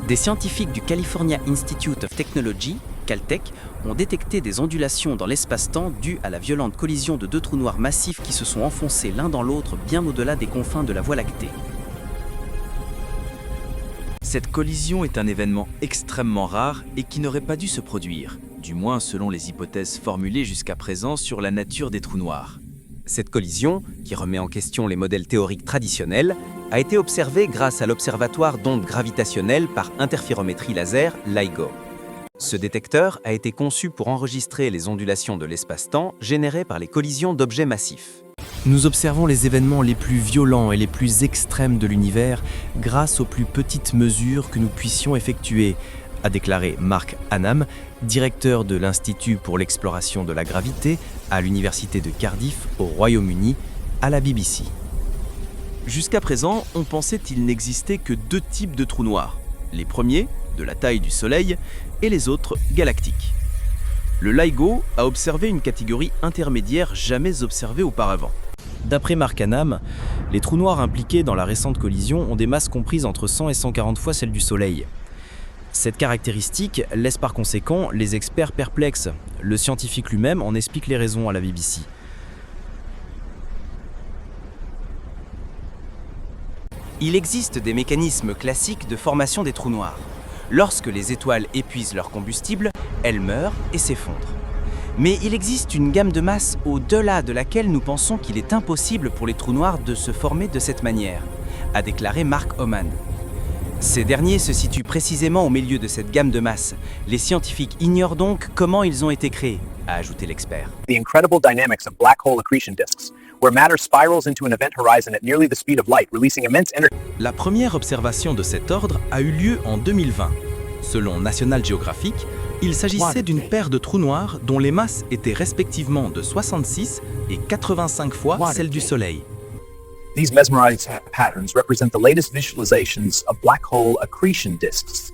Des scientifiques du California Institute of Technology, Caltech, ont détecté des ondulations dans l'espace-temps dues à la violente collision de deux trous noirs massifs qui se sont enfoncés l'un dans l'autre bien au-delà des confins de la Voie lactée. Cette collision est un événement extrêmement rare et qui n'aurait pas dû se produire, du moins selon les hypothèses formulées jusqu'à présent sur la nature des trous noirs. Cette collision, qui remet en question les modèles théoriques traditionnels, a été observée grâce à l'Observatoire d'ondes gravitationnelles par interférométrie laser, LIGO. Ce détecteur a été conçu pour enregistrer les ondulations de l'espace-temps générées par les collisions d'objets massifs. Nous observons les événements les plus violents et les plus extrêmes de l'univers grâce aux plus petites mesures que nous puissions effectuer, a déclaré Mark Hannam, directeur de l'Institut pour l'exploration de la gravité à l'Université de Cardiff au Royaume-Uni, à la BBC. Jusqu'à présent, on pensait qu'il n'existait que deux types de trous noirs. Les premiers, de la taille du Soleil, et les autres, galactiques. Le LIGO a observé une catégorie intermédiaire jamais observée auparavant. D'après Mark Hannam, les trous noirs impliqués dans la récente collision ont des masses comprises entre 100 et 140 fois celles du Soleil. Cette caractéristique laisse par conséquent les experts perplexes. Le scientifique lui-même en explique les raisons à la BBC. Il existe des mécanismes classiques de formation des trous noirs. Lorsque les étoiles épuisent leur combustible, elles meurent et s'effondrent. Mais il existe une gamme de masse au-delà de laquelle nous pensons qu'il est impossible pour les trous noirs de se former de cette manière, a déclaré Mark Oman. Ces derniers se situent précisément au milieu de cette gamme de masse. Les scientifiques ignorent donc comment ils ont été créés, a ajouté l'expert. The incredible dynamics of black hole accretion disks, where matter spirals into an event horizon at nearly the speed of light, releasing immense energy. La première observation de cet ordre a eu lieu en 2020. Selon National Geographic, il s'agissait d'une paire de trous noirs dont les masses étaient respectivement de 66 et 85 fois celles du Soleil. These mesmerizing patterns represent the latest visualizations of black hole accretion disks.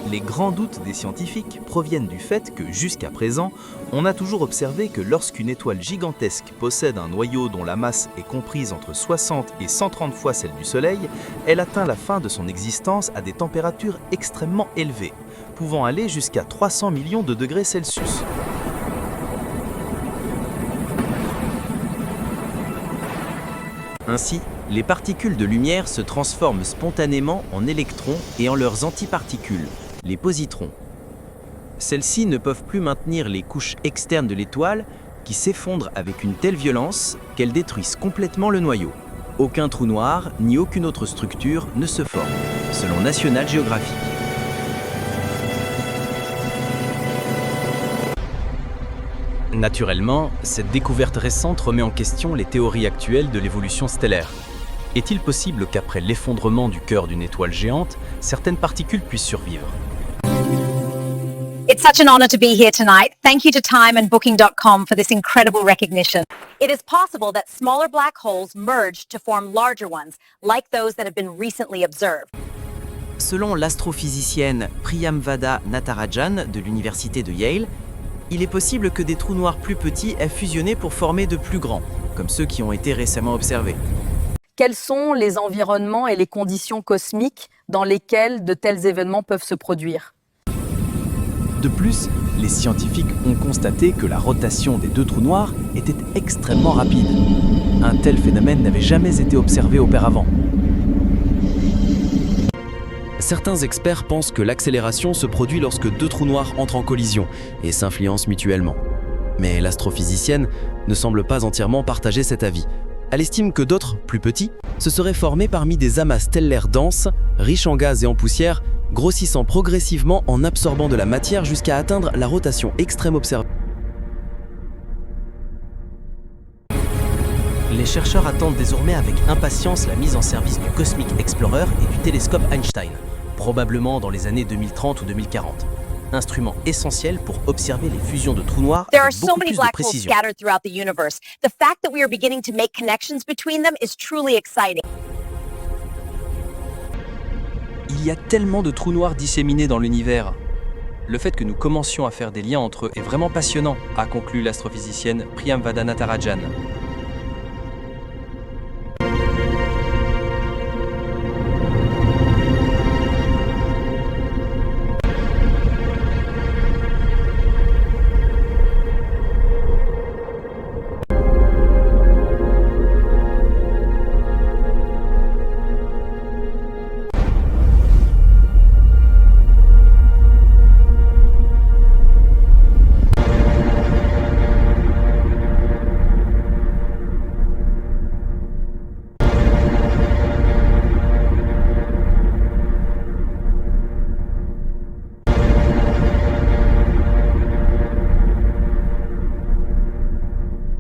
Les grands doutes des scientifiques proviennent du fait que, jusqu'à présent, on a toujours observé que lorsqu'une étoile gigantesque possède un noyau dont la masse est comprise entre 60 et 130 fois celle du Soleil, elle atteint la fin de son existence à des températures extrêmement élevées, pouvant aller jusqu'à 300 millions de degrés Celsius. Ainsi, les particules de lumière se transforment spontanément en électrons et en leurs antiparticules, les positrons. Celles-ci ne peuvent plus maintenir les couches externes de l'étoile qui s'effondrent avec une telle violence qu'elles détruisent complètement le noyau. Aucun trou noir ni aucune autre structure ne se forme, selon National Geographic. Naturellement, cette découverte récente remet en question les théories actuelles de l'évolution stellaire. Est-il possible qu'après l'effondrement du cœur d'une étoile géante, certaines particules puissent survivre? It's such an honor to be here tonight. Thank you to Time and Booking.com for this incredible recognition. It is possible that smaller black holes merge to form larger ones, like those that have been recently observed. Selon l'astrophysicienne Priyamvada Natarajan de l'université de Yale, il est possible que des trous noirs plus petits aient fusionné pour former de plus grands, comme ceux qui ont été récemment observés. Quels sont les environnements et les conditions cosmiques dans lesquels de tels événements peuvent se produire? De plus, les scientifiques ont constaté que la rotation des deux trous noirs était extrêmement rapide. Un tel phénomène n'avait jamais été observé auparavant. Certains experts pensent que l'accélération se produit lorsque deux trous noirs entrent en collision et s'influencent mutuellement. Mais l'astrophysicienne ne semble pas entièrement partager cet avis. Elle estime que d'autres, plus petits, se seraient formés parmi des amas stellaires denses, riches en gaz et en poussière, grossissant progressivement en absorbant de la matière jusqu'à atteindre la rotation extrême observée. Les chercheurs attendent désormais avec impatience la mise en service du Cosmic Explorer et du télescope Einstein, probablement dans les années 2030 ou 2040. Instrument essentiel pour observer les fusions de trous noirs There are avec so beaucoup many plus de black holes précision. scattered throughout the universe. The fact that we are beginning to make connections between them is truly exciting. Il y a tellement de trous noirs disséminés dans l'univers. Le fait que nous commencions à faire des liens entre eux est vraiment passionnant, a conclu l'astrophysicienne Priyamvada Natarajan.